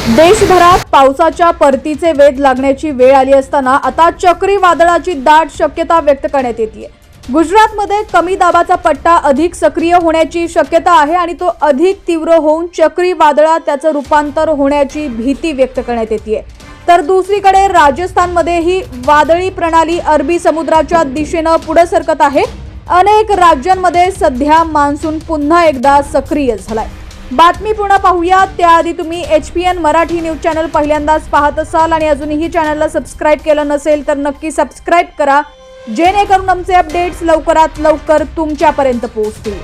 देशभरात पावसाच्या परतीचे वेध लागण्याची वेळ आली असताना आता चक्रीवादळाची दाट शक्यता व्यक्त करण्यात येते। गुजरातमध्ये कमी दाबाचा पट्टा अधिक सक्रिय होण्याची शक्यता आहे आणि तो अधिक तीव्र होऊन चक्रीवादळात त्याचं रूपांतर होण्याची भीती व्यक्त करण्यात येते। तर दुसरीकडे राजस्थानमध्ये ही वादळी प्रणाली अरबी समुद्राच्या दिशेने पुढे सरकत आहे। अनेक राज्यांमध्ये सध्या मान्सून पुन्हा एकदा सक्रिय झालाय। बातमी पूर्ण पाहूया त्याआधी तुम्ही HPN मराठी न्यूज चॅनल पहिल्यांदाच पाहत असाल आणि अजूनही चॅनलला सबस्क्राइब केलं नसेल तर नक्की सबस्क्राइब करा, जेणेकरून आमचे अपडेट्स लवकरात लवकर तुमच्यापर्यंत पोहोचतील।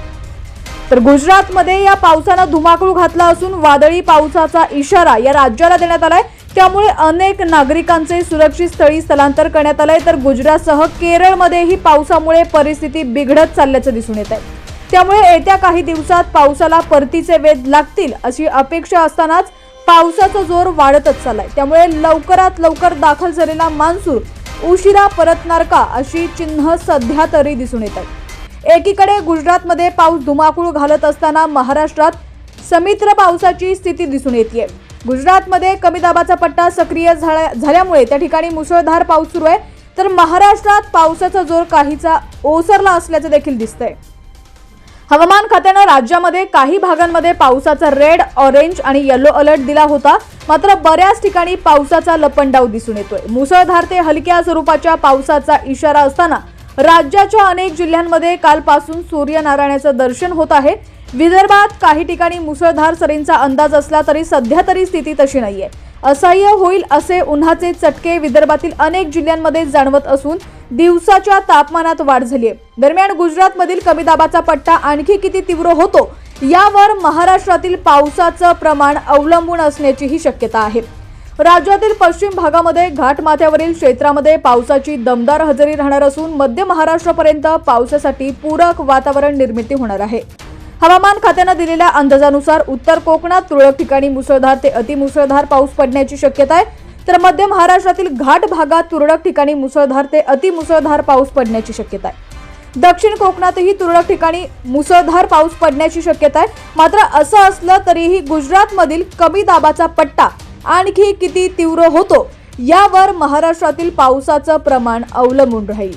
तर गुजरातमध्ये या पावसाने धुमाकूळ घातला असून वादळी पावसाचा इशारा या राज्याला देण्यात आलाय। त्यामुळे अनेक नागरिकांचे सुरक्षित स्थळी स्थलांतर करण्यात आलंय। तर गुजरातसह केरळमध्येही पावसामुळे परिस्थिती बिघडत चालल्याचं दिसून येत आहे। त्यामुळे येत्या काही दिवसात पावसाला परतीचे वेध लागतील अशी अपेक्षा असतानाच पावसाचा जोर वाढतच चाललाय। त्यामुळे लवकरात लवकर दाखल झालेला मान्सून उशिरा परतणार का अशी चिन्ह सध्या तरी दिसून येत आहेत। एकीकडे गुजरातमध्ये पाऊस धुमाकूळ घालत असताना महाराष्ट्रात समिश्र पावसाची स्थिती दिसून येते। गुजरातमध्ये कमी दाबाचा पट्टा सक्रिय झाल्यामुळे त्या ठिकाणी मुसळधार पाऊस सुरू आहे। तर महाराष्ट्रात पावसाचा जोर काहीसा ओसरला असल्याचे देखील दिसतंय। हवामान खात्याने राज्यामध्ये काही भागांमध्ये पावसाचा रेड, ऑरेंज आणि येलो अलर्ट दिला होता। मात्र बऱ्याच ठिकाणी पावसाचा लपंडाव दिसून येतोय। मुसळधार ते हलक्या स्वरूपाच्या पावसाचा इशारा असताना राज्याच्या अनेक जिल्ह्यांमध्ये कालपासून सूर्यनारायणाचं दर्शन होत आहे। विदर्भात काही ठिकाणी मुसळधार सरींचा अंदाज असला तरी सध्या तरी स्थिती तशी नाहीये। असह्य होईल असे उन्हाचे चटके विदर्भातील अनेक जिल्ह्यांमध्ये जाणवत असून दिवसाच्या तापमानात वाढ झाली आहे। दरम्यान गुजरातमधील कमी दाबाचा पट्टा आणखी किती तीव्र होतो यावर महाराष्ट्रातील पावसाचं प्रमाण अवलंबून असण्याचीही शक्यता आहे। राज्यातील पश्चिम भागामध्ये घाटमाथ्यावरील क्षेत्रामध्ये पावसाची दमदार हजेरी राहणार असून मध्य महाराष्ट्रापर्यंत पावसासाठी पूरक वातावरण निर्मिती होणार आहे। हवामान खात्याने दिलेल्या अंदाजानुसार उत्तर कोकणात तुरळक ठिकाणी मुसळधार ते अतिमुसळधार पाऊस पडण्याची शक्यता आहे। तर मध्य महाराष्ट्रातील घाट भागात तुरळक ठिकाणी मुसळधार ते अतिमुसळधार पाऊस पडण्याची शक्यता आहे। दक्षिण कोकणातही तुरळक ठिकाणी मुसळधार पाऊस पडण्याची शक्यता आहे। मात्र असं असलं तरीही गुजरातमधील कमी दाबाचा पट्टा आणखी किती तीव्र होतो यावर महाराष्ट्रातील पावसाचं प्रमाण अवलंबून राहील।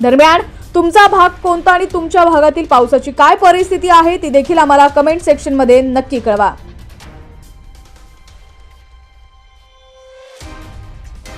दरम्यान तुमचा भाग कोणता आणि तुमच्या भागातील पावसाची काय परिस्थिती आहे ती देखील आम्हाला कमेंट सेक्शन मध्ये नक्की कळवा।